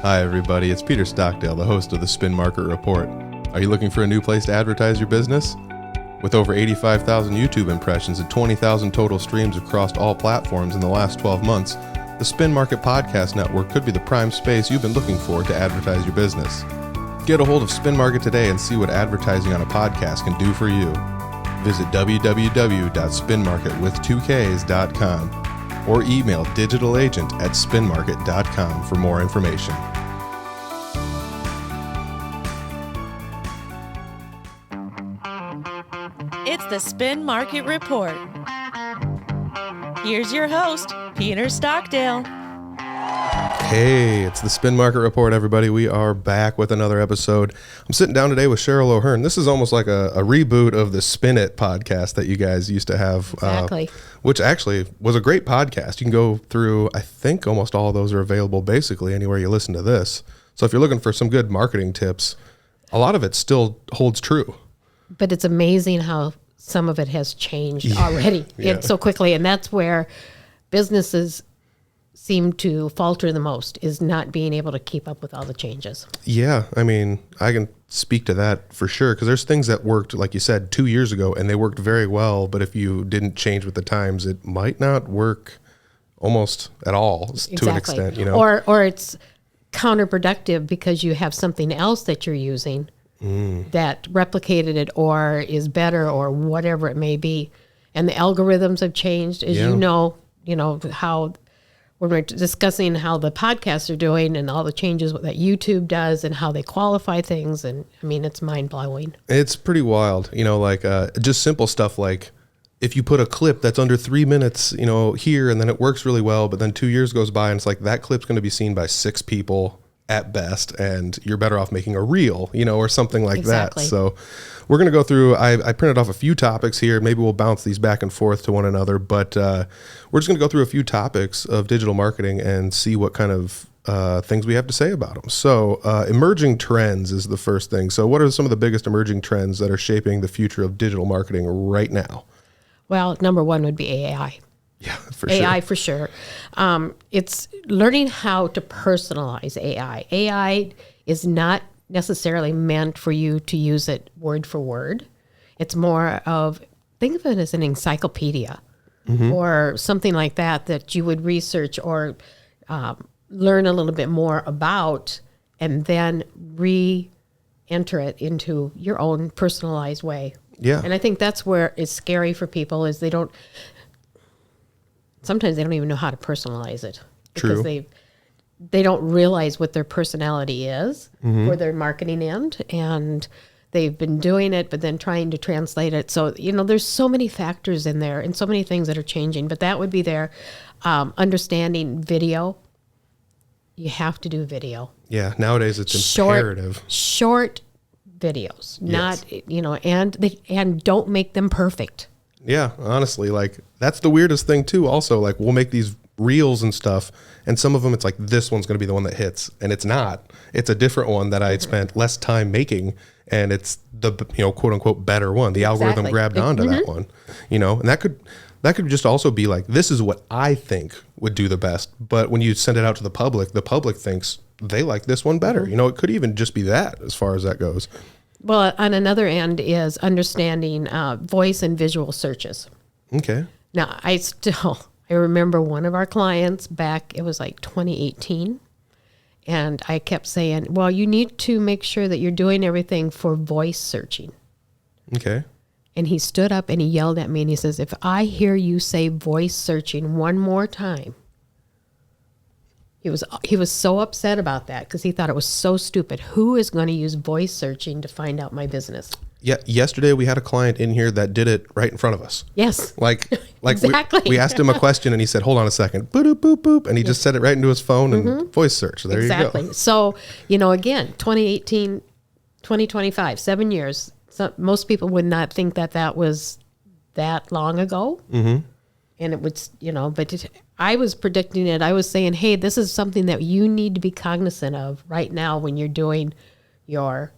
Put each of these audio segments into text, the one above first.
Hi everybody, it's Peter Stockdale, the host of the Spin Market Report. Are you looking for a new place to advertise your business? With over 85,000 YouTube impressions and 20,000 total streams across all platforms in the last 12 months, the Spin Market Podcast Network could be the prime space you've been looking for to advertise your business. Get a hold of Spin Market today and see what advertising on a podcast can do for you. Visit www.spinmarketwith2ks.com or email digitalagent@spinmarket.com for more information. It's the Spin Market Report. Here's your host, Peter Stockdale. Hey, it's the Spin Market Report, everybody. We are back with another episode. I'm sitting down today with Cheryl O'Hearn. This is almost like a reboot of the Spin It podcast that you guys used to have. Exactly. Which actually was a great podcast. You can go through, I think almost all of those are available basically anywhere you listen to this. So if you're looking for some good marketing tips, a lot of it still holds true. But it's amazing how some of it has changed already so quickly. And that's where businesses seem to falter the most, is not being able to keep up with all the changes. Yeah, I mean, I can speak to that for sure, because there's things that worked, like you said, 2 years ago, and they worked very well, but if you didn't change with the times, it might not work almost at all to an extent, you know. Or it's counterproductive because you have something else that you're using that replicated it or is better or whatever it may be. And the algorithms have changed, as you know how when we're discussing how the podcasts are doing and all the changes that YouTube does and how they qualify things. And I mean, it's mind blowing. It's pretty wild, like just simple stuff like if you put a clip that's under 3 minutes, here, and then it works really well, but then 2 years goes by and it's like that clip's going to be seen by 6 people at best, and you're better off making a reel, or something like that. So we're going to go through, I printed off a few topics here. Maybe we'll bounce these back and forth to one another, but we're just going to go through a few topics of digital marketing and see what kind of things we have to say about them. So emerging trends is the first thing. So what are some of the biggest emerging trends that are shaping the future of digital marketing right now? Well, number one would be AI. Yeah, for sure. AI for sure. It's learning how to personalize AI. AI is not necessarily meant for you to use it word for word. It's more of, think of it as an encyclopedia or something like that you would research or learn a little bit more about and then re-enter it into your own personalized way. Yeah. And I think that's where it's scary for people is sometimes they don't even know how to personalize it. True. Because they don't realize what their personality is for their marketing end, and they've been doing it, but then trying to translate it. So, there's so many factors in there and so many things that are changing, but that would be there. Understanding video. You have to do video. Yeah, nowadays it's imperative. Short videos, not, and don't make them perfect. Yeah, honestly, that's the weirdest thing too. Also, we'll make these reels and stuff, and some of them it's like this one's going to be the one that hits, and it's not. It's a different one that I had spent less time making, and it's the quote unquote better one. The algorithm grabbed onto that one, and that could just also be like, this is what I think would do the best. But when you send it out to the public thinks they like this one better. It could even just be that as far as that goes. Well, on another end is understanding voice and visual searches. Okay. Now, I remember one of our clients back, it was like 2018, and I kept saying, well, you need to make sure that you're doing everything for voice searching. Okay. And he stood up and he yelled at me and he says, if I hear you say voice searching one more time, he was so upset about that because he thought it was so stupid. Who is going to use voice searching to find out my business? Yeah, yesterday we had a client in here that did it right in front of us. Yes. Exactly. We asked him a question and he said, hold on a second, boop, boop, boop, and he just said it right into his phone and voice search. There you go. Exactly. So, again, 2018, 2025, 7 years. So most people would not think that was that long ago. Mm-hmm. And it would, but I was predicting it. I was saying, hey, this is something that you need to be cognizant of right now when you're doing your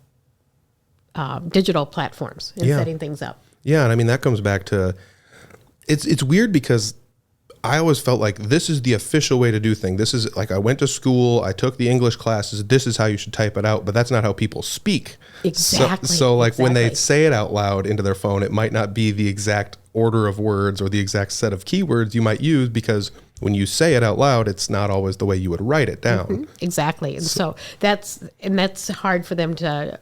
digital platforms and setting things up. Yeah, and I mean, that comes back to, it's weird because I always felt like this is the official way to do things. This is like, I went to school, I took the English classes, this is how you should type it out, but that's not how people speak. Exactly. So like when they say it out loud into their phone, it might not be the exact order of words or the exact set of keywords you might use, because when you say it out loud, it's not always the way you would write it down. Exactly. And so that's hard for them to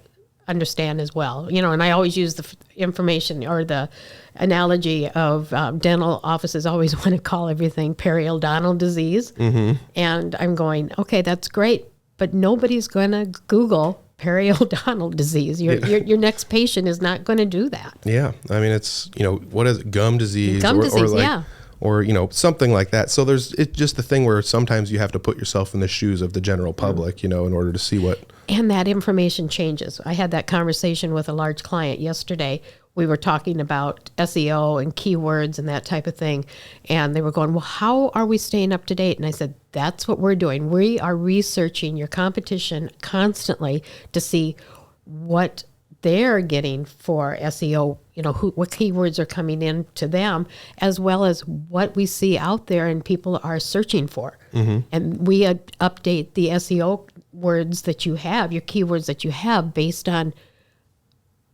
understand as well. And I always use the information or the analogy of dental offices always want to call everything periodontal disease. And I'm going, okay, that's great, but nobody's going to Google periodontal disease. Your next patient is not going to do that. Yeah. I mean, it's, what is it? Gum disease. Gum disease, yeah. Or, something like that. So it's just the thing where sometimes you have to put yourself in the shoes of the general public, in order to see what. And that information changes. I had that conversation with a large client yesterday. We were talking about SEO and keywords and that type of thing. And they were going, well, how are we staying up to date? And I said, that's what we're doing. We are researching your competition constantly to see what they're getting for SEO, what keywords are coming in to them, as well as what we see out there and people are searching for. And we update the SEO words that you have, your keywords that you have, based on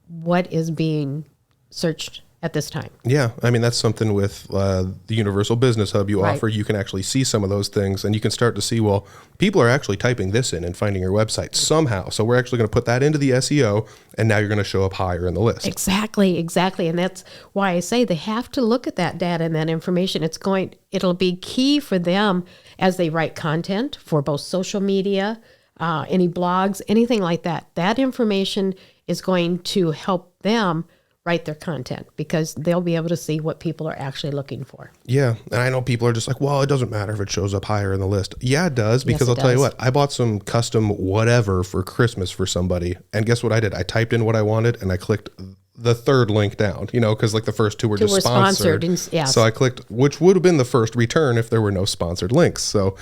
what is being searched at this time. Yeah. I mean, that's something with the Universal Business Hub you offer. You can actually see some of those things, and you can start to see, well, people are actually typing this in and finding your website somehow. So we're actually going to put that into the SEO, and now you're going to show up higher in the list. Exactly. And that's why I say they have to look at that data and that information. It'll be key for them as they write content for both social media, any blogs, anything like that. That information is going to help them write their content, because they'll be able to see what people are actually looking for. Yeah. And I know people are just like, well, it doesn't matter if it shows up higher in the list. Yeah, it does, because I'll tell you what, I bought some custom whatever for Christmas for somebody. And guess what I did? I typed in what I wanted and I clicked the third link down, because like the first two were just sponsored. Yes. So I clicked, which would have been the first return if there were no sponsored links. So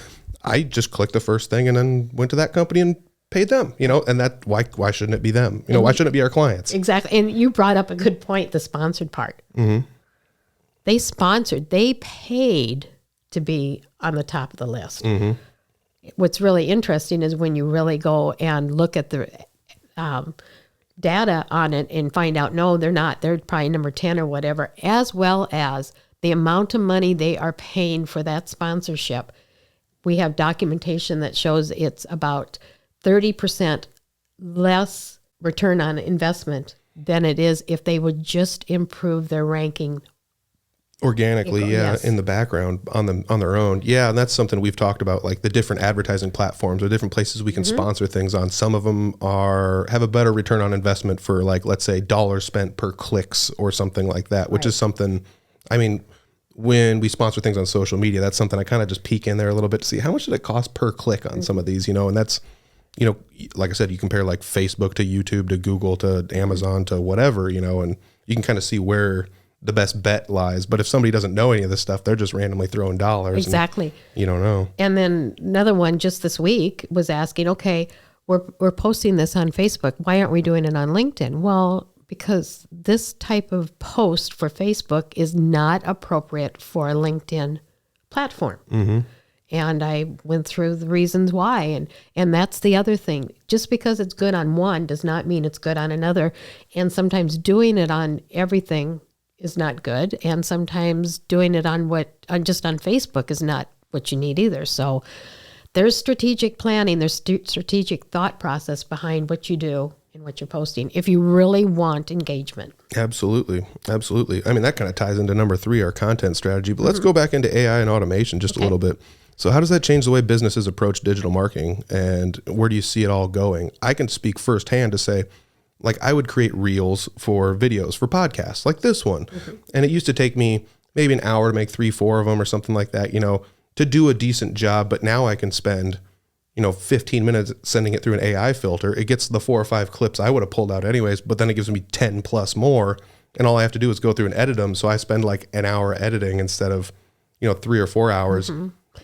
I just clicked the first thing and then went to that company and paid them, and that why shouldn't it be them? Why shouldn't it be our clients? Exactly. And you brought up a good point, the sponsored part. They paid to be on the top of the list. What's really interesting is when you really go and look at the data on it and find out, no, they're not. They're probably number 10 or whatever, as well as the amount of money they are paying for that sponsorship. We have documentation that shows it's about 30% less return on investment than it is if they would just improve their ranking organically, in the background on their own. Yeah, and that's something we've talked about, like the different advertising platforms or different places we can sponsor things on. Some of them have a better return on investment for, like, let's say dollars spent per clicks or something like that, which is something, I mean, when we sponsor things on social media, that's something I kind of just peek in there a little bit to see how much did it cost per click on some of these, and that's, like I said, you compare like Facebook to YouTube to Google to Amazon to whatever, and you can kind of see where the best bet lies. But if somebody doesn't know any of this stuff, they're just randomly throwing dollars. Exactly. And you don't know. And then another one just this week was asking, okay, we're posting this on Facebook. Why aren't we doing it on LinkedIn? Well, because this type of post for Facebook is not appropriate for a LinkedIn platform. And I went through the reasons why. And that's the other thing. Just because it's good on one does not mean it's good on another. And sometimes doing it on everything is not good. And sometimes doing it on just on Facebook is not what you need either. So there's strategic planning, there's strategic thought process behind what you do and what you're posting if you really want engagement. Absolutely. I mean, that kind of ties into number 3, our content strategy. But let's go back into AI and automation just a little bit. So how does that change the way businesses approach digital marketing, and where do you see it all going? I can speak firsthand to say, like, I would create reels for videos for podcasts like this one. And it used to take me maybe an hour to make 3-4 of them or something like that, to do a decent job. But now I can spend, 15 minutes sending it through an AI filter. It gets the 4 or 5 clips I would have pulled out anyways, but then it gives me 10 plus more. And all I have to do is go through and edit them. So I spend like an hour editing instead of, 3 or 4 hours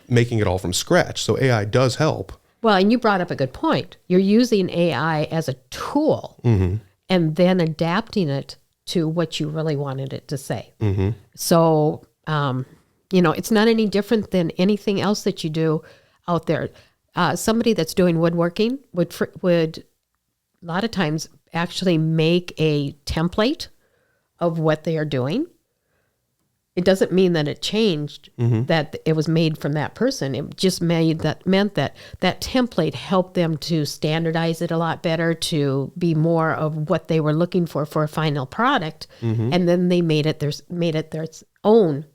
making it all from scratch. So AI does help. Well, and you brought up a good point. You're using AI as a tool and then adapting it to what you really wanted it to say. So It's not any different than anything else that you do out there. Somebody that's doing woodworking would a lot of times actually make a template of what they are doing. It doesn't mean that it changed, that it was made from that person. It just meant that template helped them to standardize it a lot better, to be more of what they were looking for a final product, and then they made it their own.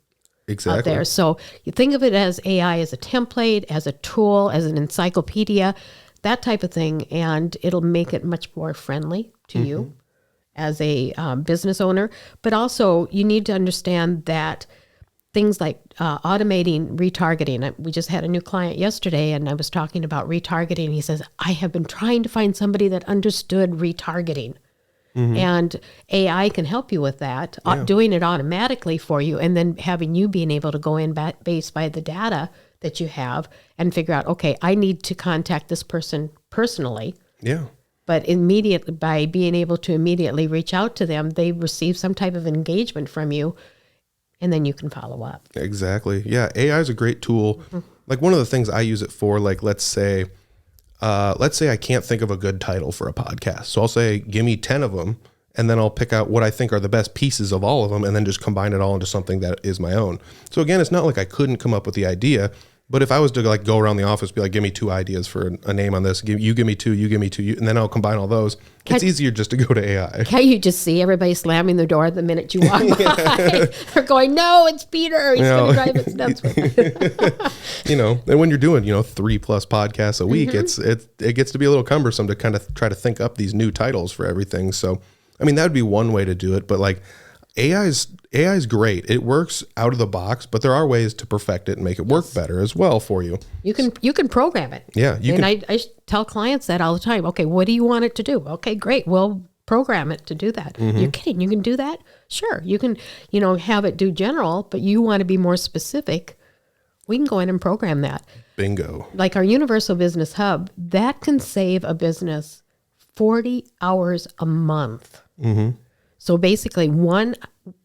Exactly. Out there. So you think of it as AI as a template, as a tool, as an encyclopedia, that type of thing, and it'll make it much more friendly to you as a business owner. But also, you need to understand that things like automating retargeting. We just had a new client yesterday, and I was talking about retargeting. He says, I have been trying to find somebody that understood retargeting. And AI can help you with that, doing it automatically for you, and then having you being able to go in based by the data that you have and figure out, okay, I need to contact this person personally. Yeah. But immediately, by being able to immediately reach out to them, they receive some type of engagement from you, and then you can follow up. Exactly. Yeah. AI is a great tool. Like one of the things I use it for, like, let's say I can't think of a good title for a podcast. So I'll say, give me 10 of them, and then I'll pick out what I think are the best pieces of all of them, and then just combine it all into something that is my own. So again, it's not like I couldn't come up with the idea, but if I was to like go around the office, be like, give me 2 ideas for a name on this, you give me 2, you give me 2, and then I'll combine all those. It's easier just to go to AI. Can't you just see everybody slamming the door the minute you walk by? They're going, no, it's Peter. He's going to drive us nuts with it. And when you're doing, 3+ podcasts a week, it gets to be a little cumbersome to kind of try to think up these new titles for everything. So, I mean, that would be one way to do it, but like AI is great. It works out of the box, but there are ways to perfect it and make it work better as well for you. You can program it. Yeah. I tell clients that all the time. Okay, what do you want it to do? Okay, great. We'll program it to do that. You're kidding. You can do that? Sure. You can, have it do general, but you want to be more specific. We can go in and program that. Bingo. Like our Universal Business Hub, that can save a business 40 hours a month. So basically, one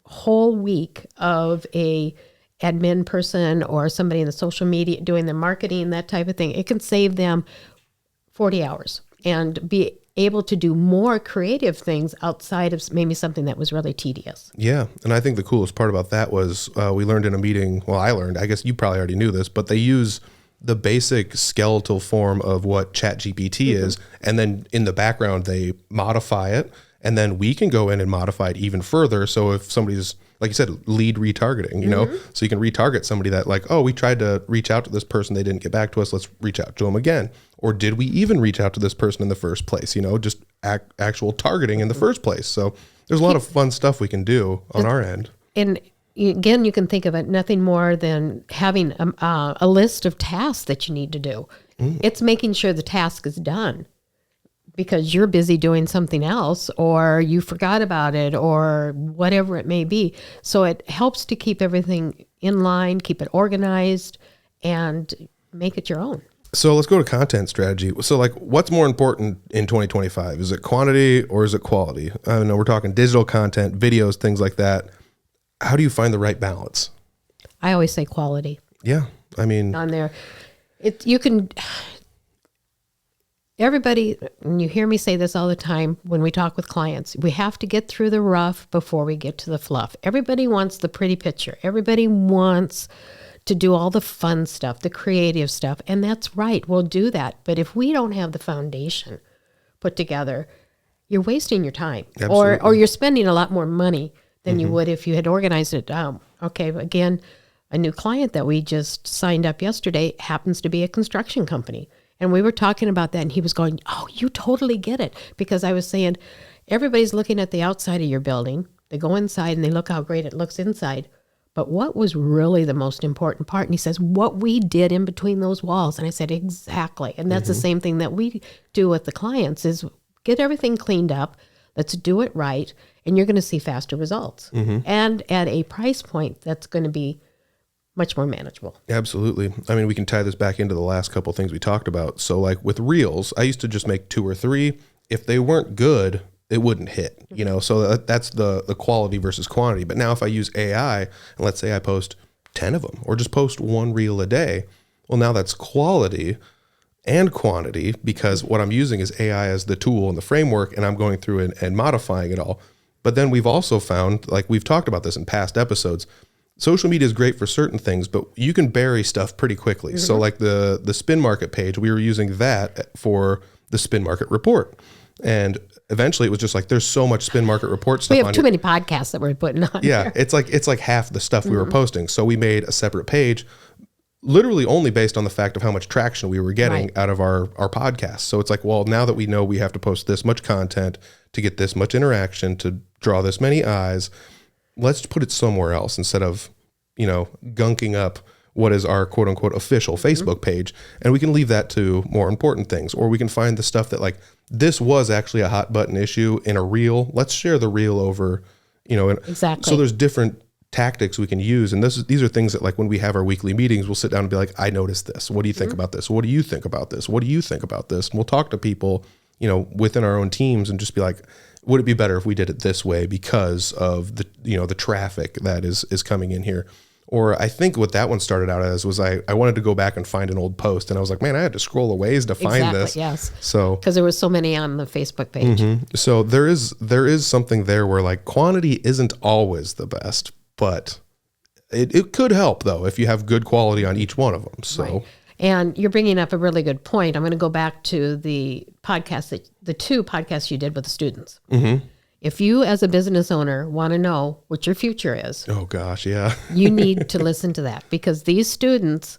whole week of a admin person or somebody in the social media doing the marketing, that type of thing, it can save them 40 hours and be able to do more creative things outside of maybe something that was really tedious. Yeah. And I think the coolest part about that was we learned in a meeting, well, I learned, I guess you probably already knew this, but they use the basic skeletal form of what ChatGPT is, and then in the background, they modify it. And then we can go in and modify it even further. So if somebody's, like you said, lead retargeting, so you can retarget somebody that like, oh, we tried to reach out to this person. They didn't get back to us. Let's reach out to them again. Or did we even reach out to this person in the first place? Just actual targeting in the first place. So there's a lot of fun stuff we can do on our end. And again, you can think of it nothing more than having a list of tasks that you need to do. It's making sure the task is done, because you're busy doing something else, or you forgot about it, or whatever it may be. So it helps to keep everything in line, keep it organized, and make it your own. So let's go to content strategy. So like, what's more important in 2025? Is it quantity or is it quality? I know we're talking digital content, videos, things like that. How do you find the right balance? I always say quality. Yeah. I mean, on there, everybody, and you hear me say this all the time when we talk with clients, we have to get through the rough before we get to the fluff. Everybody wants the pretty picture. Everybody wants to do all the fun stuff, the creative stuff. And that's right. We'll do that. But if we don't have the foundation put together, you're wasting your time. Or you're spending a lot more money than you would if you had organized it. Okay, again, a new client that we just signed up yesterday happens to be a construction company. And we were talking about that, and he was going, oh, you totally get it. Because I was saying, everybody's looking at the outside of your building. They go inside, and they look how great it looks inside. But what was really the most important part? And he says, what we did in between those walls. And I said, exactly. And that's the same thing that we do with the clients is get everything cleaned up. Let's do it right. And you're going to see faster results. And at a price point that's going to be much more manageable. Absolutely. I mean, we can tie this back into the last couple of things we talked about. So like with reels, I used to just make 2 or 3. If they weren't good, it wouldn't hit, so that's the quality versus quantity. But now if I use AI, and let's say I post 10 of them, or just post one reel a day. Well, now that's quality and quantity, because what I'm using is AI as the tool and the framework, and I'm going through and modifying it all. But then we've also found, like we've talked about this in past episodes, social media is great for certain things, but you can bury stuff pretty quickly. So like the Spin Market page, we were using that for the Spin Market report. And eventually it was just like, there's so much Spin Market report stuff We on have too here. many podcasts that we're putting on. Yeah, there. it's like half the stuff we were posting. So we made a separate page, literally only based on the fact of how much traction we were getting Right. out of our podcast. So it's like, well, now that we know we have to post this much content to get this much interaction, to draw this many eyes, let's put it somewhere else instead of, gunking up what is our quote unquote official Facebook page. And we can leave that to more important things, or we can find the stuff that like, this was actually a hot button issue in a reel. Let's share the reel over, Exactly. So there's different tactics we can use. And these are things that like when we have our weekly meetings, we'll sit down and be like, I noticed this. What do you think about this? What do you think about this? What do you think about this? And we'll talk to people, within our own teams and just be like, would it be better if we did it this way because of the traffic that is coming in here? Or I think what that one started out as was I wanted to go back and find an old post, and I was like, man, I had to scroll a ways to find Exactly, this. yes. So Because there was so many on the Facebook page. so there is something there where like quantity isn't always the best, but it could help though if you have good quality on each one of them. So Right. And you're bringing up a really good point. I'm going to go back to the podcast, the 2 podcasts you did with the students. If you as a business owner want to know what your future is, oh gosh, yeah. you need to listen to that, because these students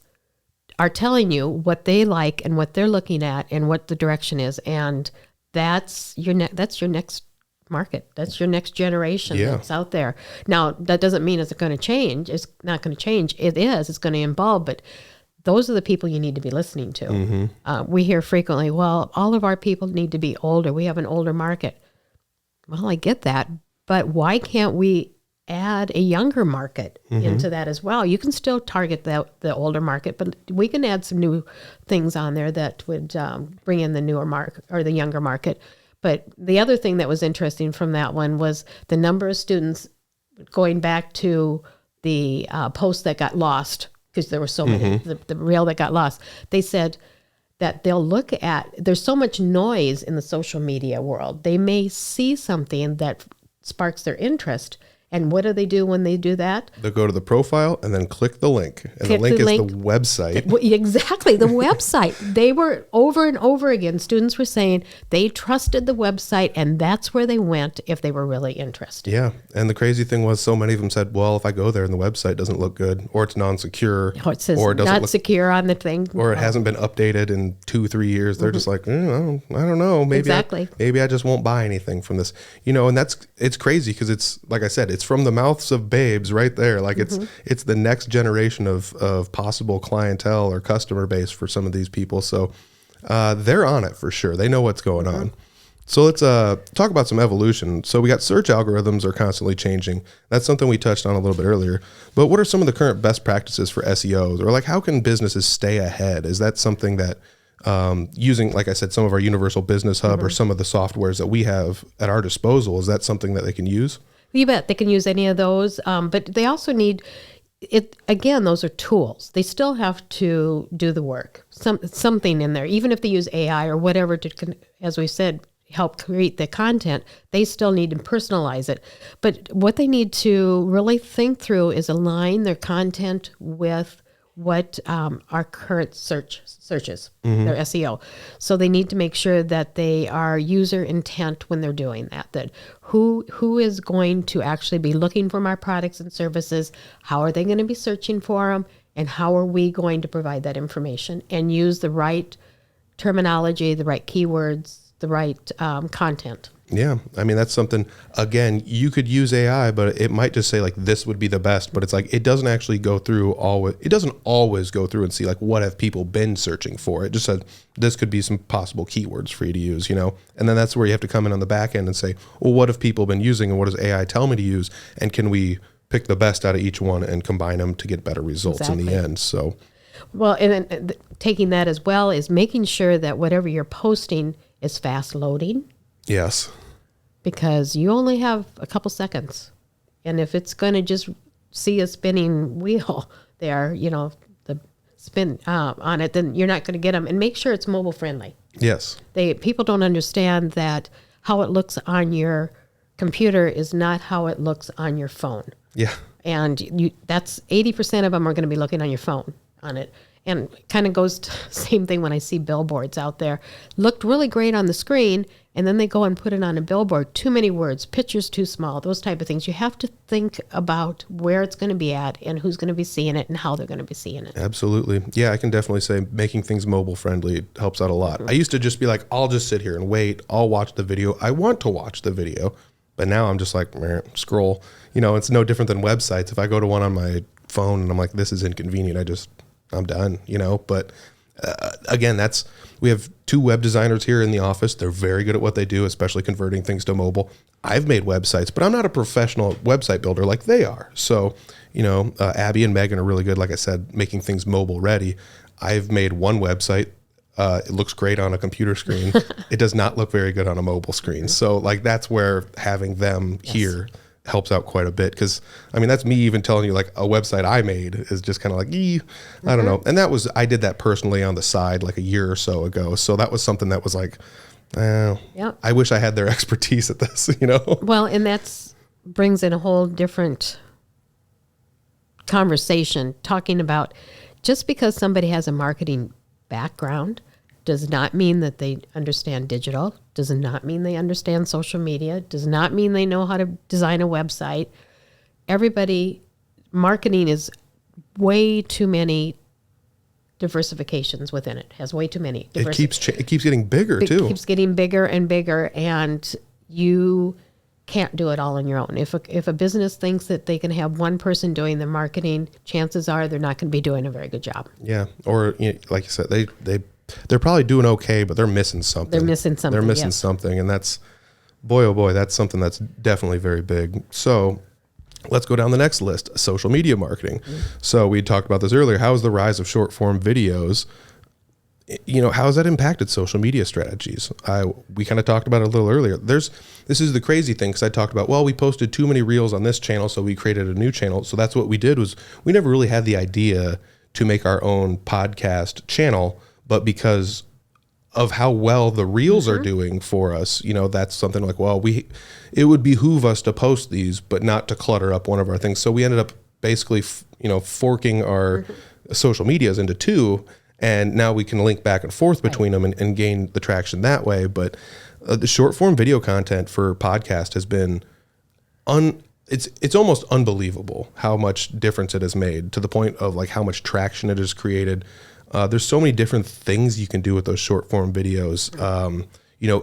are telling you what they like and what they're looking at and what the direction is. And that's your next market. That's your next generation that's out there. Now, that doesn't mean it's going to change. It's not going to change. It is. It's going to evolve, but those are the people you need to be listening to. We hear frequently, well, all of our people need to be older. We have an older market. Well, I get that, but why can't we add a younger market into that as well? You can still target the older market, but we can add some new things on there that would bring in the newer market or the younger market. But the other thing that was interesting from that one was the number of students going back to the post that got lost, because there were so many, the reel that got lost. They said that they'll look at, there's so much noise in the social media world. They may see something that sparks their interest. And what do they do when they do that? They'll go to the profile and then click the link. And the link is the website. Exactly, the website. They were over and over again, students were saying they trusted the website, and that's where they went if they were really interested. Yeah. And the crazy thing was so many of them said, well, if I go there and the website doesn't look good, or it's non-secure, Or it says or it doesn't not look, secure on the thing. or it hasn't been updated in 2-3 years, they're just like, I don't know. Maybe Exactly. maybe I just won't buy anything from this. And it's crazy because it's, like I said, it's from the mouths of babes right there. Like it's the next generation of possible clientele or customer base for some of these people. So they're on it for sure. They know what's going on. So let's talk about some evolution. So we got search algorithms are constantly changing. That's something we touched on a little bit earlier. But what are some of the current best practices for SEOs? Or like how can businesses stay ahead? Is that something that using, like I said, some of our Universal Business Hub or some of the softwares that we have at our disposal, is that something that they can use? You bet they can use any of those, but they also need it. Again, those are tools. They still have to do the work. Something in there, even if they use AI or whatever to, as we said, help create the content. They still need to personalize it. But what they need to really think through is align their content with what our current searches, their SEO. So they need to make sure that they are user intent when they're doing that, that who is going to actually be looking for my products and services, how are they going to be searching for them, and how are we going to provide that information and use the right terminology, the right keywords, the right content. Yeah. I mean, that's something, again, you could use AI, but it might just say like, this would be the best, but it's like, it doesn't actually go through it doesn't always go through and see like, what have people been searching for? It just said, this could be some possible keywords for you to use, and then that's where you have to come in on the back end and say, well, what have people been using and what does AI tell me to use? And can we pick the best out of each one and combine them to get better results in the end? So, well, and then taking that as well is making sure that whatever you're posting is fast loading. yes. Because you only have a couple seconds. And if it's going to just see a spinning wheel there, the spin on it, then you're not going to get them. And make sure it's mobile friendly. Yes. People don't understand that how it looks on your computer is not how it looks on your phone. Yeah. And that's 80% of them are going to be looking on your phone on it. And kind of goes to same thing when I see billboards out there. Looked really great on the screen, and then they go and put it on a billboard. Too many words, pictures too small, those type of things. You have to think about where it's going to be at and who's going to be seeing it and how they're going to be seeing it. Absolutely. Yeah, I can definitely say making things mobile friendly helps out a lot. I used to just be like, I'll just sit here and wait. I'll watch the video. I want to watch the video. But now I'm just like, scroll. It's no different than websites. If I go to one on my phone and I'm like, this is inconvenient, I'm done, But again, we have 2 web designers here in the office. They're very good at what they do, especially converting things to mobile. I've made websites, but I'm not a professional website builder like they are. So, Abby and Megan are really good, like I said, making things mobile ready. I've made one website. It looks great on a computer screen. It does not look very good on a mobile screen. So that's where having them here helps out quite a bit. Because that's me even telling you, like, a website I made is just kind of like, I don't know. And I did that personally on the side like a year or so ago. So that was something that was like, I wish I had their expertise at this, Well, and that's brings in a whole different conversation, talking about just because somebody has a marketing background does not mean that they understand digital, does not mean they understand social media, does not mean they know how to design a website. Marketing is way too many diversifications within it, has way too many. It keeps getting bigger too. It keeps getting bigger and bigger, and you can't do it all on your own. If a business thinks that they can have one person doing the marketing, chances are they're not going to be doing a very good job. Yeah, or like you said, they're probably doing okay, but they're missing something. They're missing something, and that's, boy, oh boy, that's something that's definitely very big. So let's go down the next list, social media marketing. Mm-hmm. So we talked about this earlier. How has the rise of short form videos, how has that impacted social media strategies? We kind of talked about it a little earlier. This is the crazy thing, because I talked about, we posted too many reels on this channel, so we created a new channel. So that's what we did, was we never really had the idea to make our own podcast channel, but because of how well the reels are doing for us, that's something like, it would behoove us to post these, but not to clutter up one of our things. So we ended up basically, forking our social medias into 2, and now we can link back and forth between them and gain the traction that way. But the short form video content for podcast has been it's almost unbelievable how much difference it has made, to the point of like how much traction it has created. There's so many different things you can do with those short form videos.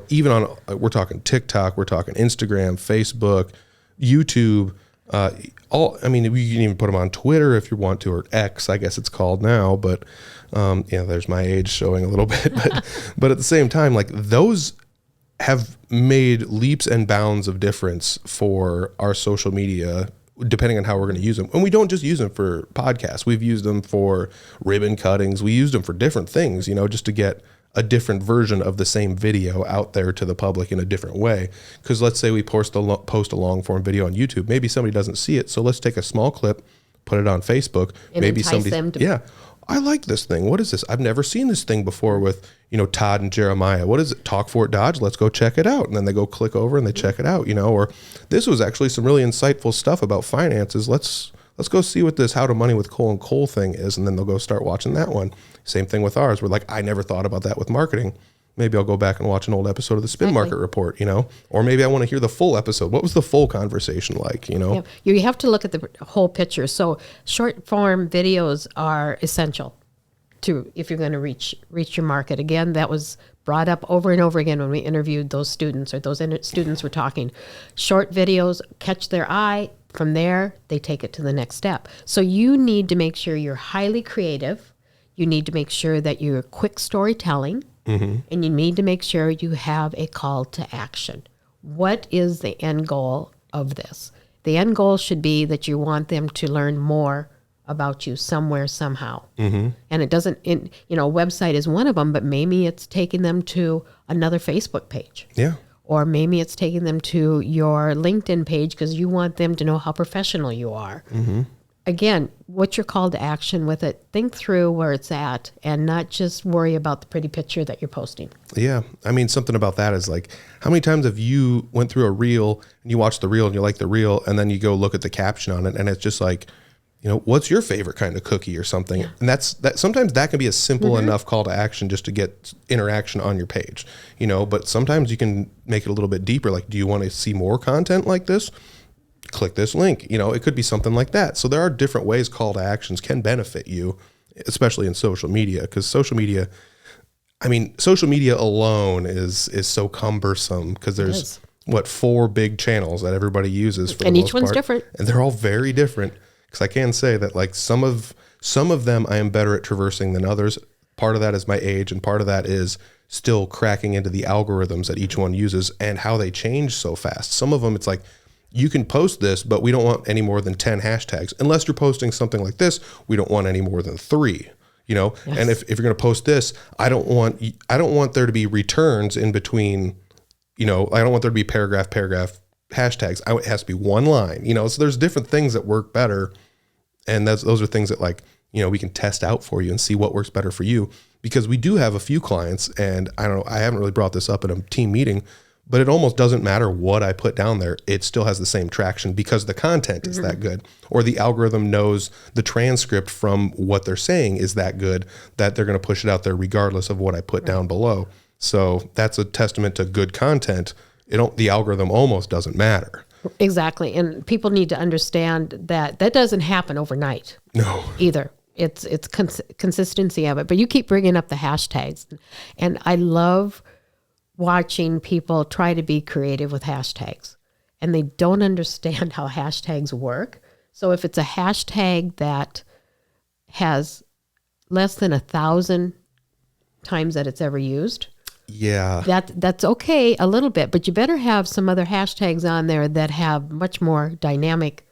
Even on, we're talking TikTok, we're talking Instagram, Facebook, YouTube, you can even put them on Twitter if you want to, or X, I guess it's called now, but, there's my age showing a little bit, but at the same time, like, those have made leaps and bounds of difference for our social media, depending on how we're going to use them. And we don't just use them for podcasts. We've used them for ribbon cuttings. We used them for different things, just to get a different version of the same video out there to the public in a different way. Because let's say we post a long form video on YouTube. Maybe somebody doesn't see it. So let's take a small clip, put it on Facebook. And maybe somebody, I like this thing. What is this? I've never seen this thing before with, Todd and Jeremiah. What is it? Talk for it, Dodge. Let's go check it out. And then they go click over and they check it out, or this was actually some really insightful stuff about finances. Let's go see what this How to Money with Cole and Cole thing is. And then they'll go start watching that one. Same thing with ours. We're like, I never thought about that with marketing. Maybe I'll go back and watch an old episode of the Spin Market Report, or maybe I want to hear the full episode. What was the full conversation like, Yeah. You have to look at the whole picture. So short form videos are essential if you're going to reach your market. Again, that was brought up over and over again when we interviewed those students, or those students were talking. Short videos catch their eye. From there, they take it to the next step. So you need to make sure you're highly creative. You need to make sure that you're quick storytelling. And you need to make sure you have a call to action. What is the end goal of this? The end goal should be that you want them to learn more about you somewhere, somehow. And it doesn't, a website is one of them, but maybe it's taking them to another Facebook page. Yeah. Or maybe it's taking them to your LinkedIn page because you want them to know how professional you are. again, what's your call to action with it? Think through where it's at and not just worry about the pretty picture that you're posting. Yeah. I mean, something about that is like, how many times have you went through a reel and you watch the reel and you like the reel and then you go look at the caption on it and it's just like, what's your favorite kind of cookie or something? Yeah. And that sometimes that can be a simple enough call to action just to get interaction on your page, but sometimes you can make it a little bit deeper. Like, do you want to see more content like this? Click this link. It could be something like that. So there are different ways call to actions can benefit you, especially in social media, because social media alone is so cumbersome because there's 4 big channels that everybody uses for the most part. And each one's different. And they're all very different. Because I can say that like some of them I am better at traversing than others. Part of that is my age, and part of that is still cracking into the algorithms that each one uses and how they change so fast. Some of them, it's like, you can post this, but we don't want any more than 10 hashtags. Unless you're posting something like this, we don't want any more than 3. Yes. And if you're going to post this, I don't want there to be returns in between. I don't want there to be paragraph hashtags. It has to be one line. So there's different things that work better, and those are things that like we can test out for you and see what works better for you. Because we do have a few clients, and I don't know, I haven't really brought this up in a team meeting, but it almost doesn't matter what I put down there. It still has the same traction because the content is that good, or the algorithm knows the transcript from what they're saying is that good that they're going to push it out there regardless of what I put down below. So that's a testament to good content. The algorithm almost doesn't matter. Exactly. And people need to understand that doesn't happen overnight. No. Either. It's consistency of it. But you keep bringing up the hashtags. And I love watching people try to be creative with hashtags. And they don't understand how hashtags work. So if it's a hashtag that has less than 1,000 times that it's ever used, yeah, that's okay a little bit, but you better have some other hashtags on there that have much more dynamic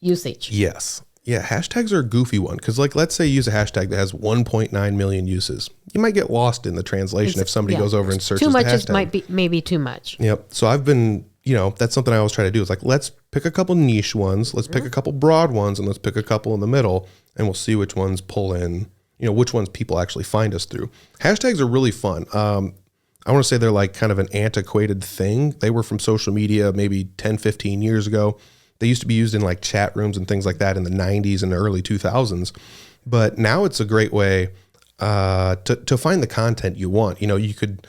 usage. Yes. Yeah, hashtags are a goofy one because, like, let's say you use a hashtag that has 1.9 million uses. You might get lost in the translation if somebody goes over and searches too much. The hashtag. Might be maybe too much. Yep. So I've been, that's something I always try to do. Is like, let's pick a couple niche ones, let's pick a couple broad ones, and let's pick a couple in the middle, and we'll see which ones pull in. Which ones people actually find us through. Hashtags are really fun. I want to say they're like kind of an antiquated thing. They were from social media maybe 10, 15 years ago. They used to be used in like chat rooms and things like that in the 90s and the early 2000s. But now it's a great way to find the content you want. You could,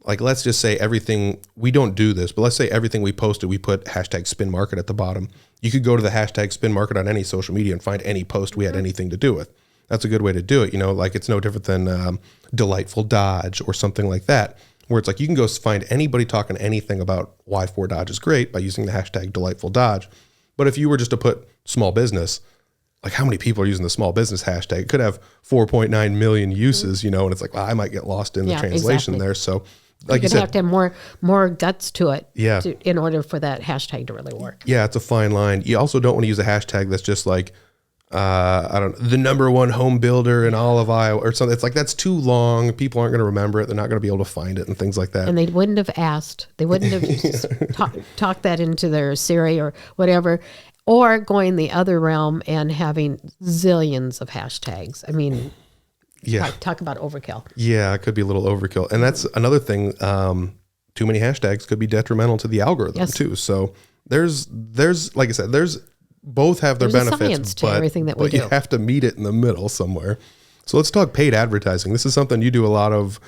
like, let's just say everything, we don't do this, but let's say everything we posted, we put hashtag Spin Market at the bottom. You could go to the hashtag Spin Market on any social media and find any post we had anything to do with. That's a good way to do it. Like it's no different than Delightful Dodge or something like that, where it's like you can go find anybody talking anything about why Ford Dodge is great by using the hashtag Delightful Dodge. But if you were just to put small business, like how many people are using the small business hashtag? It could have 4.9 million uses, and it's like, well, I might get lost in the translation there. So like you said, have to have more guts to it in order for that hashtag to really work. Yeah, it's a fine line. You also don't want to use a hashtag that's just like, the number one home builder in all of Iowa or something. It's like, that's too long. People aren't going to remember it. They're not going to be able to find it and things like that. And they wouldn't have asked. They wouldn't have talked that into their Siri or whatever, or going the other realm and having zillions of hashtags. I mean, talk about overkill. Yeah, it could be a little overkill. And that's another thing. Too many hashtags could be detrimental to the algorithm too. So there's, like I said, both have their benefits, science to everything that we do. You have to meet it in the middle somewhere. So let's talk paid advertising. This is something you do a lot of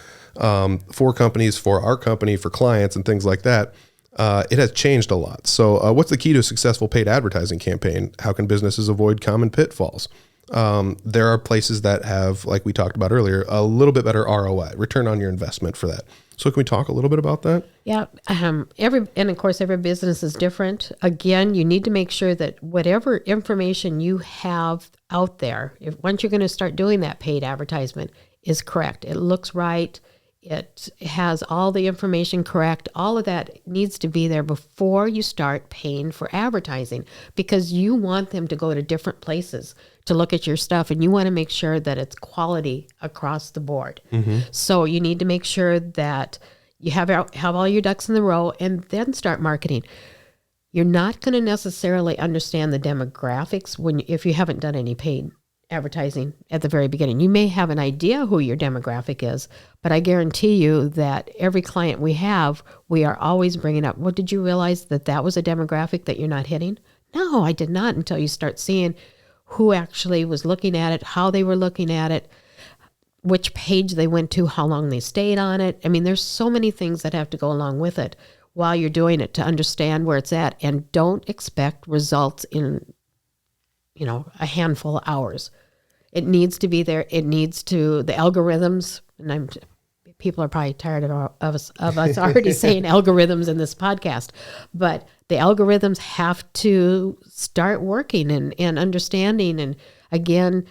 for companies, for our company, for clients and things like that. It has changed a lot. So what's the key to a successful paid advertising campaign? How can businesses avoid common pitfalls? There are places that have, like we talked about earlier, a little bit better ROI, return on your investment for that. So can we talk a little bit about that? Yeah. And of course, every business is different. Again, you need to make sure that whatever information you have out there, once you're going to start doing that paid advertisement, is correct. It looks right. It has all the information correct. All of that needs to be there before you start paying for advertising, because you want them to go to different places to look at your stuff, and you want to make sure that it's quality across the board. Mm-hmm. So you need to make sure that you have all your ducks in the row and then start marketing. You're not going to necessarily understand the demographics if you haven't done any paid advertising at the very beginning. You may have an idea who your demographic is, but I guarantee you that every client we have, we are always bringing up, well, did you realize that was a demographic that you're not hitting? No, I did not, until you start seeing who actually was looking at it, how they were looking at it, which page they went to, how long they stayed on it. I mean, there's so many things that have to go along with it while you're doing it to understand where it's at, and don't expect results in, a handful of hours. It needs to be there. It needs to, the algorithms, and people are probably tired of us already saying algorithms in this podcast, but the algorithms have to start working and understanding. And again,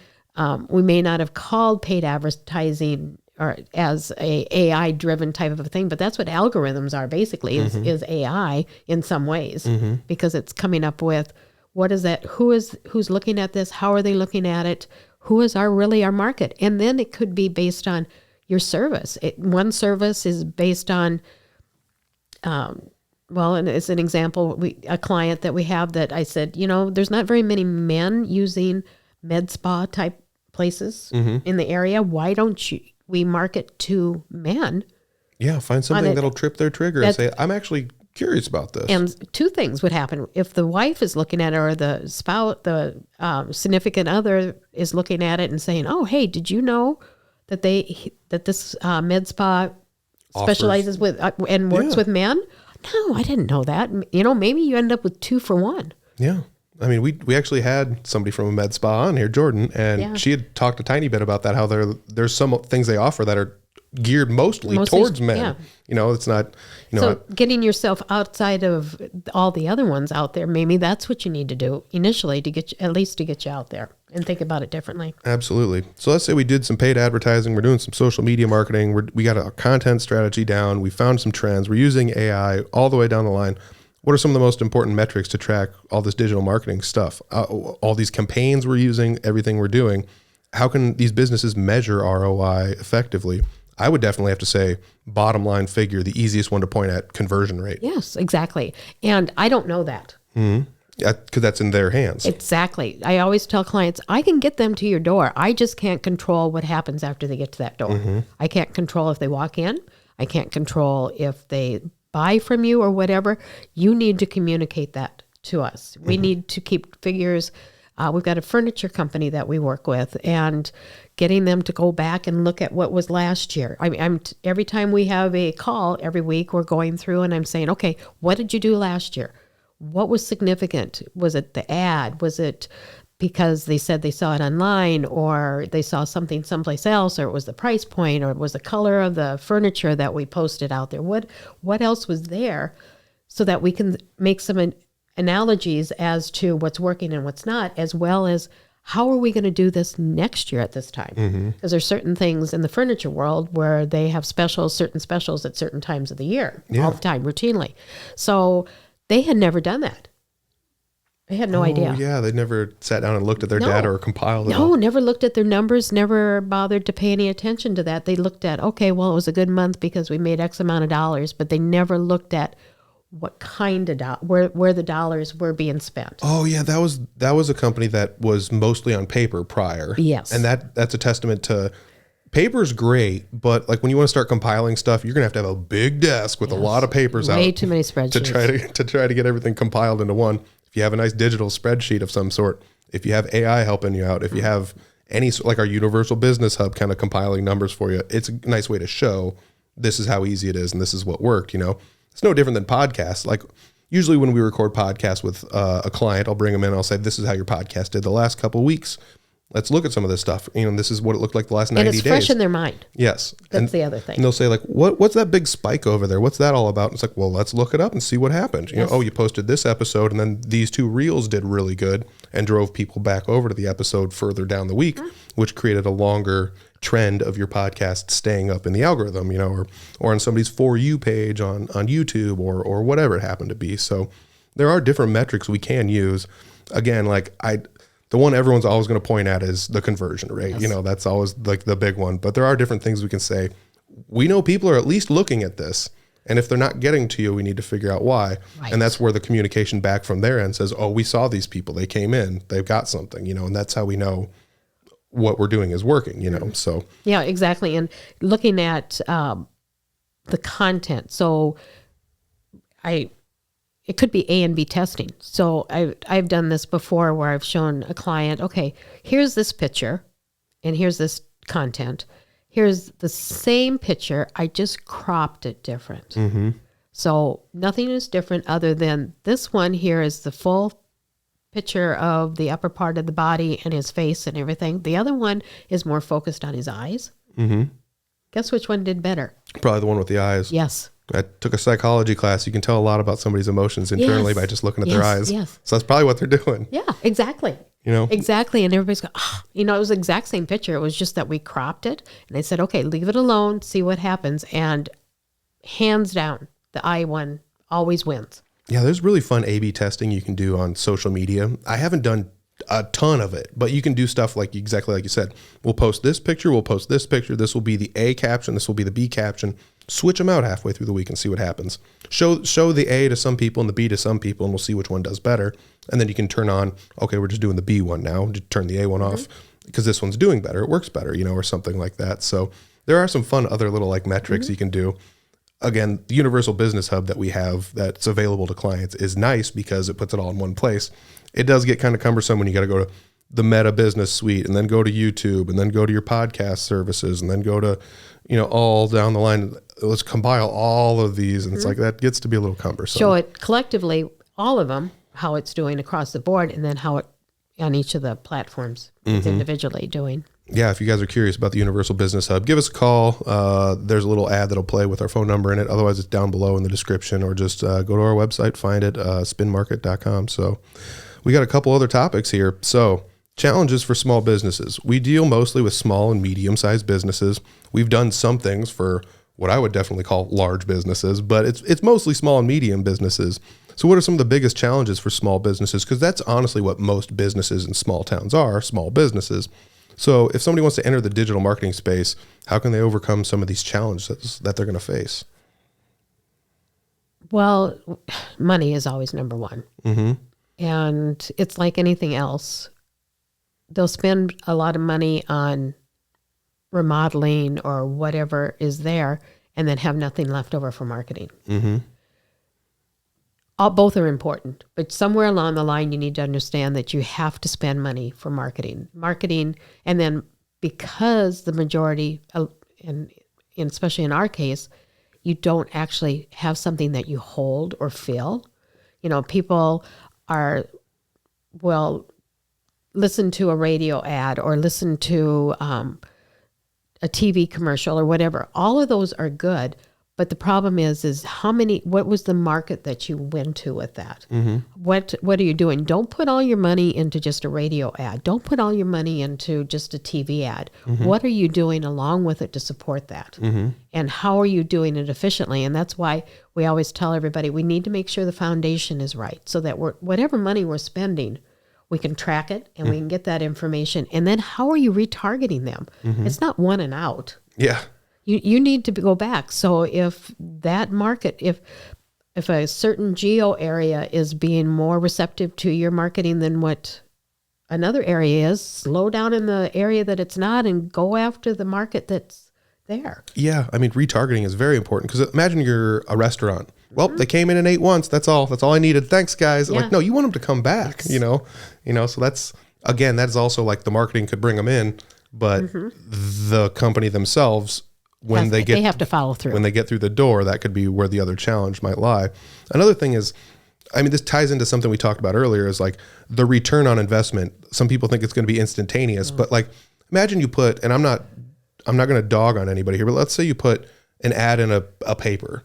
we may not have called paid advertising or as a AI driven type of a thing, but that's what algorithms are basically, is AI in some ways, because it's coming up with what is that, who's looking at this, how are they looking at it, who is really our market. And then it could be based on your service. One service is based on, and as an example, a client that we have that I said, there's not very many men using med spa type places in the area. Why don't we market to men? Yeah, find something that'll trip their trigger and say, I'm actually curious about this. And two things would happen. If the wife is looking at it, or the spouse, the significant other is looking at it and saying, oh, hey, did you know that this med spa specializes with and works with men? No, I didn't know that. Maybe you end up with 2 for 1. Yeah. I mean, we actually had somebody from a med spa on here, Jordan, and she had talked a tiny bit about that, how there's some things they offer that are geared mostly towards men. Yeah. It's not, So getting yourself outside of all the other ones out there, maybe that's what you need to do initially to get you out there and think about it differently. Absolutely. So let's say we did some paid advertising, we're doing some social media marketing, we got a content strategy down, we found some trends, we're using AI all the way down the line. What are some of the most important metrics to track all this digital marketing stuff? All these campaigns we're using, everything we're doing. How can these businesses measure ROI effectively? I would definitely have to say bottom line figure, the easiest one to point at, conversion rate. Yes, exactly. And I don't know that. Mm-hmm. Yeah, because that's in their hands. Exactly. I always tell clients, I can get them to your door. I just can't control what happens after they get to that door. Mm-hmm. I can't control if they walk in. I can't control if they buy from you or whatever. You need to communicate that to us. We need to keep figures. We've got a furniture company that we work with, and getting them to go back and look at what was last year. Every time we have a call every week, we're going through and I'm saying, okay, what did you do last year? What was significant? Was it the ad? Was it because they said they saw it online, or they saw something someplace else, or it was the price point, or it was the color of the furniture that we posted out there? What else was there, so that we can make some analogies as to what's working and what's not, as well as how are we going to do this next year at this time? Because there's certain things in the furniture world where they have certain specials at certain times of the year, all the time, routinely. So they had never done that. They had no idea. Yeah, they never sat down and looked at their data or compiled it. No, never looked at their numbers, never bothered to pay any attention to that. They looked at, okay, well, it was a good month because we made X amount of dollars, but they never looked at what kind of where the dollars were being spent. Oh yeah, that was a company that was mostly on paper prior. Yes. And that's a testament to paper's great, but like when you want to start compiling stuff, you're gonna have to have a big desk with a lot of papers out. Way too many spreadsheets. to try to get everything compiled into one. If you have a nice digital spreadsheet of some sort, if you have AI helping you out, if you have any, like our universal business hub kind of compiling numbers for you, it's a nice way to show this is how easy it is and this is what worked, It's no different than podcasts. Like usually when we record podcasts with a client, I'll bring them in and I'll say, this is how your podcast did the last couple of weeks. Let's look at some of this stuff. This is what it looked like the last 90 days. And it's fresh in their mind. Yes. That's the other thing. And they'll say like, what's that big spike over there? What's that all about? And it's like, well, let's look it up and see what happened. Yes. You posted this episode and then these 2 reels did really good and drove people back over to the episode further down the week, which created a longer trend of your podcast staying up in the algorithm, or on somebody's For You page on YouTube or whatever it happened to be. So there are different metrics we can use. Again, the one everyone's always going to point at is the conversion rate. Yes. That's always like the big one. But there are different things we can say. We know people are at least looking at this. And if they're not getting to you, we need to figure out why. Right. And that's where the communication back from their end says, oh, we saw these people, they came in, they've got something, and that's how we know what we're doing is working, so. Yeah, exactly. And looking at the content. So it could be A and B testing. So I've done this before where I've shown a client, okay, here's this picture and here's this content. Here's the same picture. I just cropped it different. Mm-hmm. So nothing is different other than this one here is the full picture of the upper part of the body and his face and everything. The other one is more focused on his eyes. Mm-hmm. Guess which one did better? Probably the one with the eyes. Yes. I took a psychology class. You can tell a lot about somebody's emotions internally by just looking at their eyes. Yes. So that's probably what they're doing. Yeah, exactly. Exactly. And everybody's going, it was the exact same picture. It was just that we cropped it. And I said, okay, leave it alone, see what happens. And hands down, the eye one always wins. Yeah, there's really fun A/B testing you can do on social media. I haven't done a ton of it, but you can do stuff like exactly like you said. We'll post this picture. We'll post this picture. This will be the A caption. This will be the B caption. Switch them out halfway through the week and see what happens. Show the A to some people and the B to some people, and we'll see which one does better. And then you can turn on, okay, we're just doing the B one now. Just turn the A one off because this one's doing better. It works better, or something like that. So there are some fun other little like metrics you can do. Again, the Universal Business Hub that we have that's available to clients is nice because it puts it all in one place. It does get kind of cumbersome when you got to go to the Meta Business Suite and then go to YouTube and then go to your podcast services and then go to, all down the line. Let's compile all of these. And it's like that gets to be a little cumbersome. Show it collectively, all of them, how it's doing across the board, and then how it on each of the platforms it's individually doing. Yeah, if you guys are curious about the Universal Business Hub, give us a call. There's a little ad that'll play with our phone number in it. Otherwise, it's down below in the description, or just go to our website, find it, spinmarket.com. So we got a couple other topics here. So challenges for small businesses. We deal mostly with small and medium-sized businesses. We've done some things for what I would definitely call large businesses, but it's mostly small and medium businesses. So what are some of the biggest challenges for small businesses? Because that's honestly what most businesses in small towns are, small businesses. So if somebody wants to enter the digital marketing space, how can they overcome some of these challenges that they're going to face? Well, money is always number one. Mm-hmm. And it's like anything else. They'll spend a lot of money on remodeling or whatever is there and then have nothing left over for marketing. Mm-hmm. Both are important, but somewhere along the line, you need to understand that you have to spend money for marketing. And then because the majority, and especially in our case, you don't actually have something that you hold or feel. People will listen to a radio ad or listen to a TV commercial or whatever. All of those are good. But the problem is what was the market that you went to with that? Mm-hmm. What are you doing? Don't put all your money into just a radio ad. Don't put all your money into just a TV ad. Mm-hmm. What are you doing along with it to support that? Mm-hmm. And how are you doing it efficiently? And that's why we always tell everybody we need to make sure the foundation is right so that whatever money we're spending, we can track it and we can get that information. And then how are you retargeting them? Mm-hmm. It's not one and out. Yeah. You need to go back. So if that market, if a certain geo area is being more receptive to your marketing than what another area is, slow down in the area that it's not and go after the market that's there. Yeah. I mean, retargeting is very important because imagine you're a restaurant. Well, they came in and ate once. That's all I needed. Thanks, guys. Yeah. Like, no, you want them to come back, so that's, again, that is also like the marketing could bring them in, but the company themselves, they have to follow through. When they get through the door, that could be where the other challenge might lie. Another thing is, this ties into something we talked about earlier, is like the return on investment. Some people think it's going to be instantaneous, but like imagine you put, and I'm not going to dog on anybody here, but let's say you put an ad in a paper.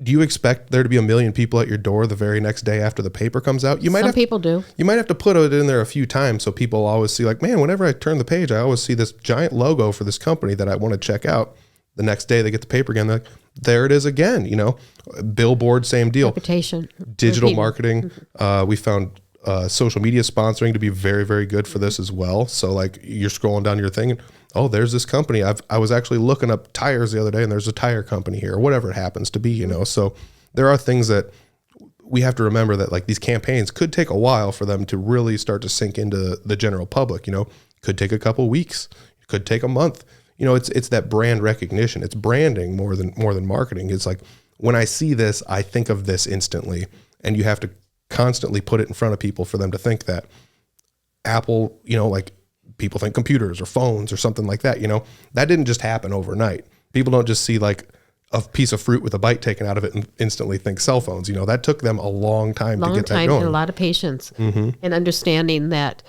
Do you expect there to be 1 million people at your door the very next day after the paper comes out? Some people do. You might have to put it in there a few times so people always see like, man, whenever I turn the page, I always see this giant logo for this company that I want to check out. The next day they get the paper again. They're like, there it is again, billboard, same deal. Reputation. Digital marketing. We found social media sponsoring to be very, very good for this as well. So like you're scrolling down your thing and oh, there's this company. I was actually looking up tires the other day, and there's a tire company here, or whatever it happens to be, you know. So there are things that we have to remember, that like these campaigns could take a while for them to really start to sink into the general public, you know. Could take a couple weeks, could take a month. You know, it's that brand recognition. It's branding more than marketing. It's like, when I see this, I think of this instantly, and you have to constantly put it in front of people for them to think that. Apple, you know, like people think computers or phones or something like that, you know. That didn't just happen overnight. People don't just see like a piece of fruit with a bite taken out of it and instantly think cell phones. You know, that took them a long time to get that going. And a lot of patience, and understanding that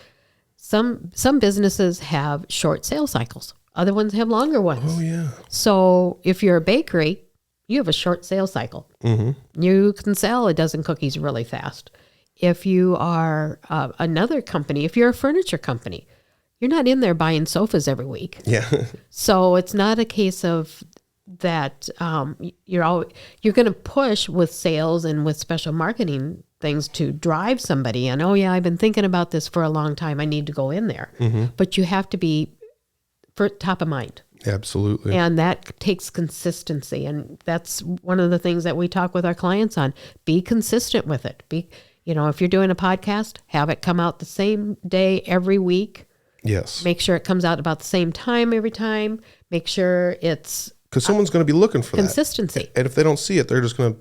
some businesses have short sales cycles. Other ones have longer ones. Oh, yeah. So if you're a bakery, you have a short sales cycle. You can sell a dozen cookies really fast. If you are another company, if you're a furniture company, you're not in there buying sofas every week. Yeah. So it's not a case of that you're going to push with sales and with special marketing things to drive somebody. And, oh, yeah, I've been thinking about this for a long time. I need to go in there. But you have to be top of mind. Absolutely. And that takes consistency. And that's one of the things that we talk with our clients on. Be consistent with it. You know, if you're doing a podcast, have it come out the same day every week. Yes. Make sure it comes out about the same time every time. Make sure it's... Because someone's going to be looking for consistency. And if they don't see it, they're just going to,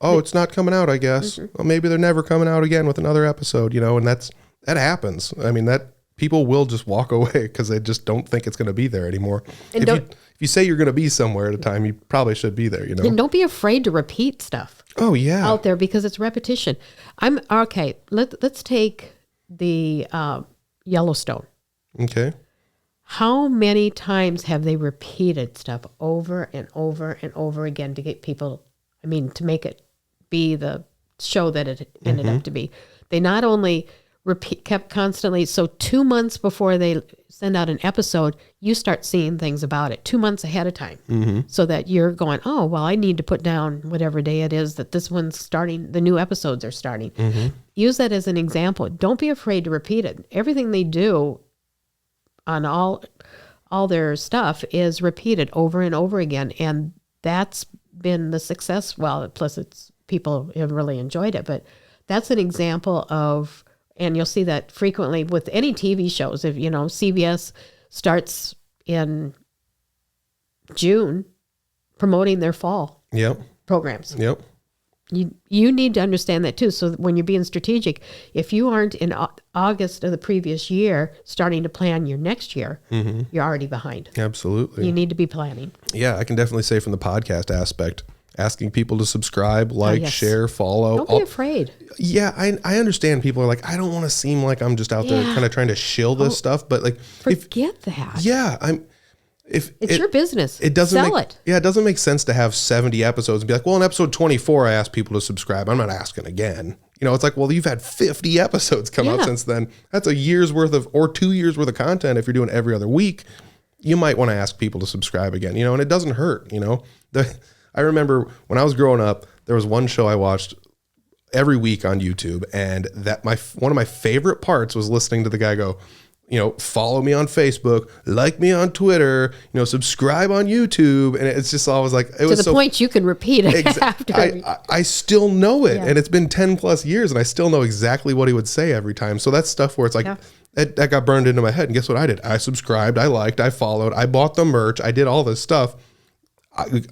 oh, it's not coming out, I guess. Well, maybe they're never coming out again with another episode, you know, and that happens. I mean, that people will just walk away because they just don't think it's going to be there anymore. And if you say you're going to be somewhere at a time, you probably should be there, you know. And don't be afraid to repeat stuff. Oh, yeah. Out there, because it's repetition. Okay. Let's take the Yellowstone. Okay. How many times have they repeated stuff over and over and over again to get people, to make it be the show that it ended up to be? They not only kept constantly, so 2 months before they send out an episode, you start seeing things about it 2 months ahead of time, so that you're going, oh, well, I need to put down whatever day it is that this one's starting, the new episodes are starting. Use that as an example. Don't be afraid to repeat it. Everything they do on all their stuff is repeated over and over again, and that's been the success. Well, plus people have really enjoyed it, but that's an example of. And you'll see that frequently with any TV shows. If, CBS starts in June promoting their fall programs. Yep. You need to understand that too. So when you're being strategic, if you aren't in August of the previous year starting to plan your next year, you're already behind. Absolutely. You need to be planning. Yeah, I can definitely say from the podcast aspect, asking people to subscribe, share, follow. Don't be afraid. Yeah, I understand people are like, I don't want to seem like I'm just out there kind of trying to shill this stuff, but like, forget that. Yeah, it's your business. It doesn't sell it. Yeah, it doesn't make sense to have 70 episodes and be like, well, in episode 24, I asked people to subscribe. I'm not asking again. It's like, well, you've had 50 episodes come out since then. That's a year's worth or 2 years worth of content. If you're doing every other week, you might want to ask people to subscribe again. And it doesn't hurt. I remember when I was growing up, there was one show I watched every week on YouTube, and that one of my favorite parts was listening to the guy go, follow me on Facebook, like me on Twitter, subscribe on YouTube, and it's just always like it was to the point you can repeat it after. I still know it, and it's been 10 plus years, and I still know exactly what he would say every time. So that's stuff where it's like that got burned into my head. And guess what I did? I subscribed, I liked, I followed, I bought the merch, I did all this stuff.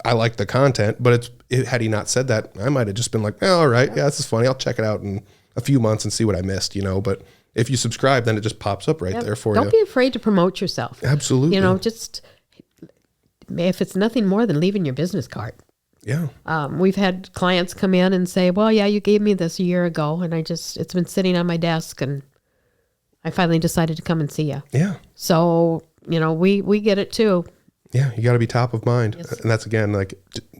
I like the content, but had he not said that, I might have just been like, all right, yeah, this is funny. I'll check it out in a few months and see what I missed, But if you subscribe, then it just pops up right there for you. Don't be afraid to promote yourself. Absolutely. Just if it's nothing more than leaving your business card. Yeah. We've had clients come in and say, well, yeah, you gave me this a year ago, and it's been sitting on my desk, and I finally decided to come and see you. Yeah. So, we get it too. Yeah, you got to be top of mind. Yes. And that's, again, like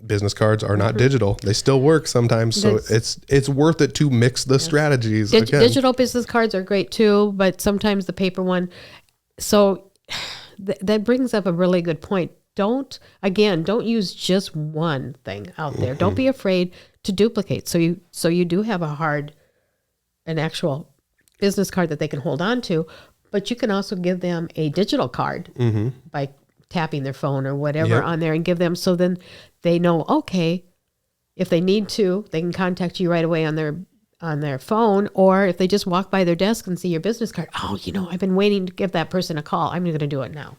business cards are not digital. They still work sometimes. So it's worth it to mix the strategies. Digital business cards are great too, but sometimes the paper one. So that brings up a really good point. Don't use just one thing out there. Don't be afraid to duplicate. So you do have an actual business card that they can hold on to, But you can also give them a digital card by tapping their phone or whatever Yep. on there and give them, so then they know, okay, if they need to, they can contact you right away on their phone, or if they just walk by their desk and see your business card, oh, I've been waiting to give that person a call. I'm going to do it now.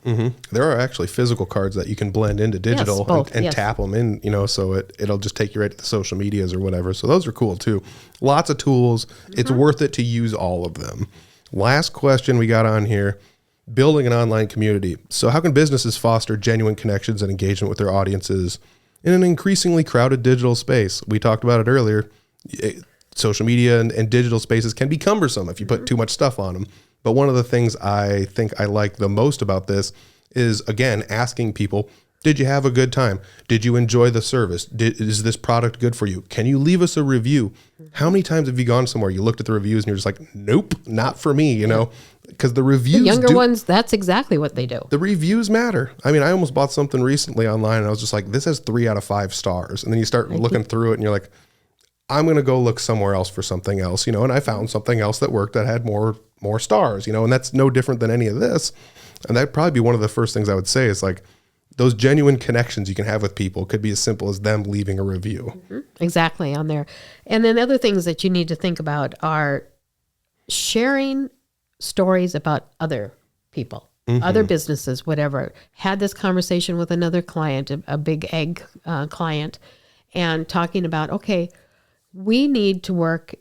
There are actually physical cards that you can blend into digital both, and yes. tap them in, so it'll just take you right to the social medias or whatever. So those are cool too. Lots of tools. It's worth it to use all of them. Last question we got on here, building an online community. So how can businesses foster genuine connections and engagement with their audiences in an increasingly crowded digital space? We talked about it earlier. Social media and digital spaces can be cumbersome if you put too much stuff on them. But one of the things I think I like the most about this is, again, asking people, did you have a good time? Did you enjoy the service? Is this product good for you? Can you leave us a review? How many times have you gone somewhere, you looked at the reviews and you're just like, nope, not for me, because the reviews, Younger ones, that's exactly what they do. the reviews matter. I mean, I almost bought something recently online and I was just like, this has 3 out of 5 stars. And then you start looking through it and you're like, I'm going to go look somewhere else for something else, and I found something else that worked that had more stars, and that's no different than any of this. And that'd probably be one of the first things I would say is like those genuine connections you can have with people could be as simple as them leaving a review. Exactly, on there. And then other things that you need to think about are sharing stories about other people, other businesses, whatever. Had this conversation with another client, a big egg client, and talking about, okay, we need to work.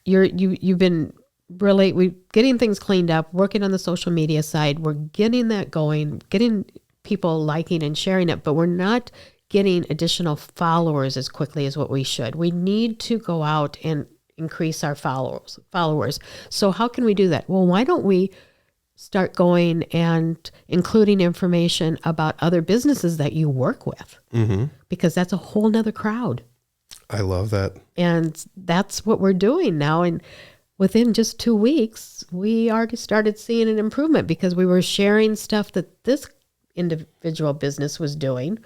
You've been really, we're getting things cleaned up, working on the social media side. We're getting that going, getting people liking and sharing it, but we're not getting additional followers as quickly as what we should. We need to go out and increase our followers. So how can we do that? Well, why don't we start going and including information about other businesses that you work with? Because that's a whole nother crowd. I love that. And that's what we're doing now. And within just 2 weeks, we already started seeing an improvement because we were sharing stuff that this individual business was doing.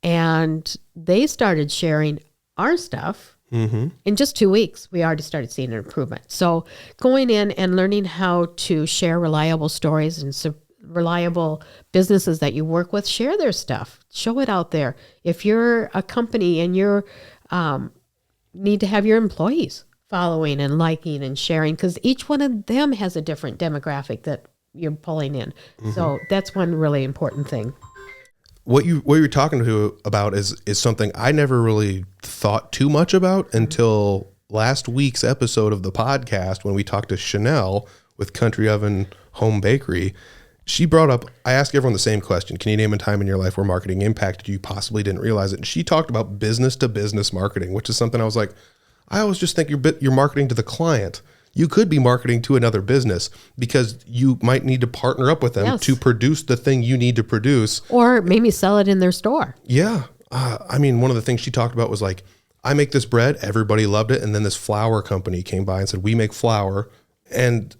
And they started sharing our stuff. In just 2 weeks, we already started seeing an improvement. So going in and learning how to share reliable stories and reliable businesses that you work with, share their stuff, show it out there. If you're a company and you're need to have your employees following and liking and sharing, because each one of them has a different demographic that you're pulling in. So that's one really important thing. What you're talking about is something I never really thought too much about until last week's episode of the podcast when we talked to Chanel with Country Oven Home Bakery. She brought up, I asked everyone the same question. Can you name a time in your life where marketing impacted you? You possibly didn't realize it. And she talked about business to business marketing, which is something I was like, I always just think you're marketing to the client. You could be marketing to another business because you might need to partner up with them to produce the thing you need to produce. Or maybe sell it in their store. Yeah. I mean, one of the things she talked about was like, I make this bread. Everybody loved it. And then this flour company came by and said, we make flour. And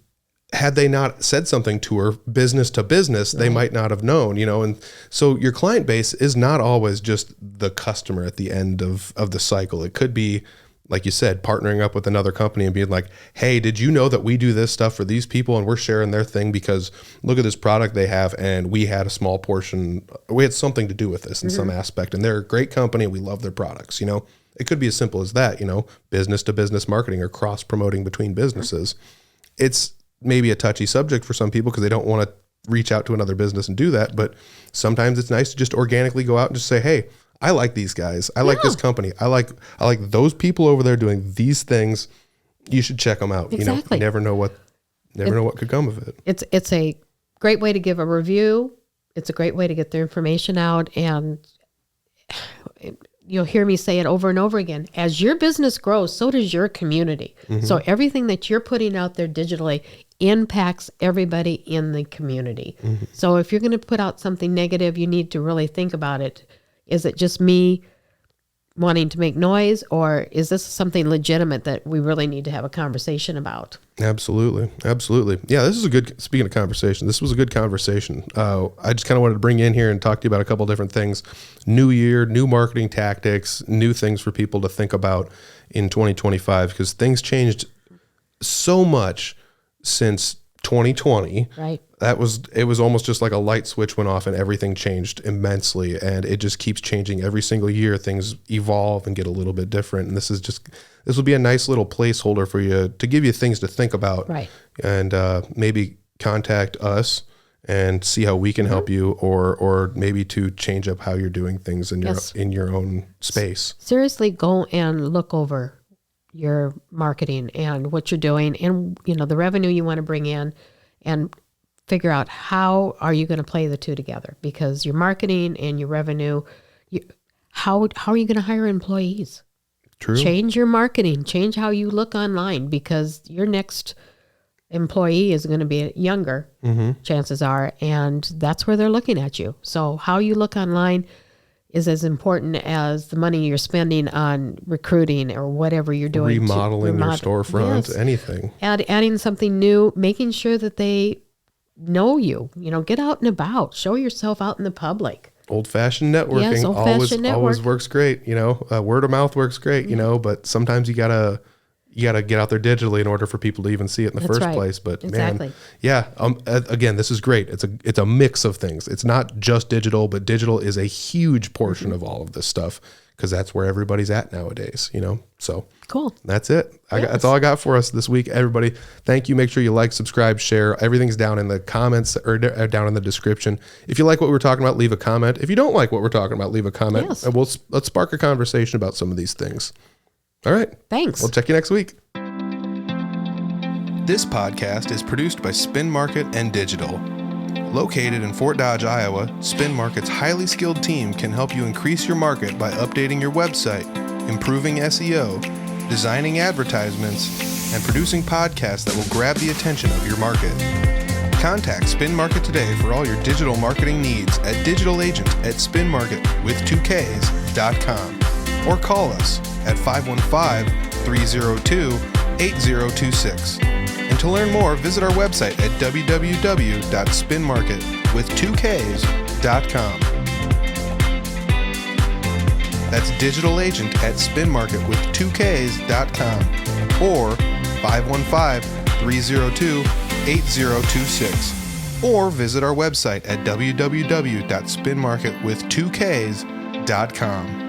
had they not said something to her business to business, they might not have known, and so your client base is not always just the customer at the end of the cycle. It could be, like you said, partnering up with another company and being like, hey, did you know that we do this stuff for these people and we're sharing their thing because look at this product they have and we had a small portion, we had something to do with this in some aspect, and they're a great company and we love their products. It could be as simple as that, business to business marketing or cross promoting between businesses. It's maybe a touchy subject for some people because they don't want to reach out to another business and do that. But sometimes it's nice to just organically go out and just say, hey, I like these guys. I like this company. I like those people over there doing these things. You should check them out. Exactly. You never know what could come of it. It's a great way to give a review. It's a great way to get their information out. And you'll hear me say it over and over again. As your business grows, so does your community. So everything that you're putting out there digitally impacts everybody in the community. So if you're going to put out something negative, you need to really think about it. Is it just me wanting to make noise, or is this something legitimate that we really need to have a conversation about? Absolutely. Yeah, speaking of conversation, this was a good conversation. I just kind of wanted to bring you in here and talk to you about a couple different things. New year, new marketing tactics, new things for people to think about in 2025, because things changed so much since 2020, Right. it was almost just like a light switch went off and everything changed immensely. And it just keeps changing every single year. Things evolve and get a little bit different. And this will be a nice little placeholder for you to give you things to think about. Right. And maybe contact us and see how we can help you, or maybe to change up how you're doing things in your own space. Seriously, go and look over your marketing and what you're doing, and the revenue you want to bring in, and figure out how are you going to play the two together, because your marketing and your revenue, how are you going to hire employees? True. Change your marketing, change how you look online, because your next employee is going to be younger, chances are, and that's where they're looking at you. So how you look online is as important as the money you're spending on recruiting or whatever you're doing. Remodeling your storefront, anything. Adding something new, making sure that they know you. Get out and about. Show yourself out in the public. Old-fashioned networking. Yes, old-fashioned always works great. Word of mouth works great, but sometimes you gotta get out there digitally in order for people to even see it in the first place. But exactly. Man, yeah. Again, this is great. It's a mix of things. It's not just digital, but digital is a huge portion of all of this stuff, because that's where everybody's at nowadays. So cool. That's it. That's all I got for us this week, everybody. Thank you. Make sure you like, subscribe, share. Everything's down in the comments or down in the description. If you like what we're talking about, leave a comment. If you don't like what we're talking about, leave a comment. Yes. And let's spark a conversation about some of these things. All right. Thanks. We'll check you next week. This podcast is produced by Spin Market and Digital. Located in Fort Dodge, Iowa, Spin Market's highly skilled team can help you increase your market by updating your website, improving SEO, designing advertisements, and producing podcasts that will grab the attention of your market. Contact Spin Market today for all your digital marketing needs at digitalagent@spinmarket.com or call us at 515-302-8026. And to learn more, visit our website at www.spinmarket.com. That's digitalagent@spinmarket.com or 515-302-8026. Or visit our website at www.spinmarket.com.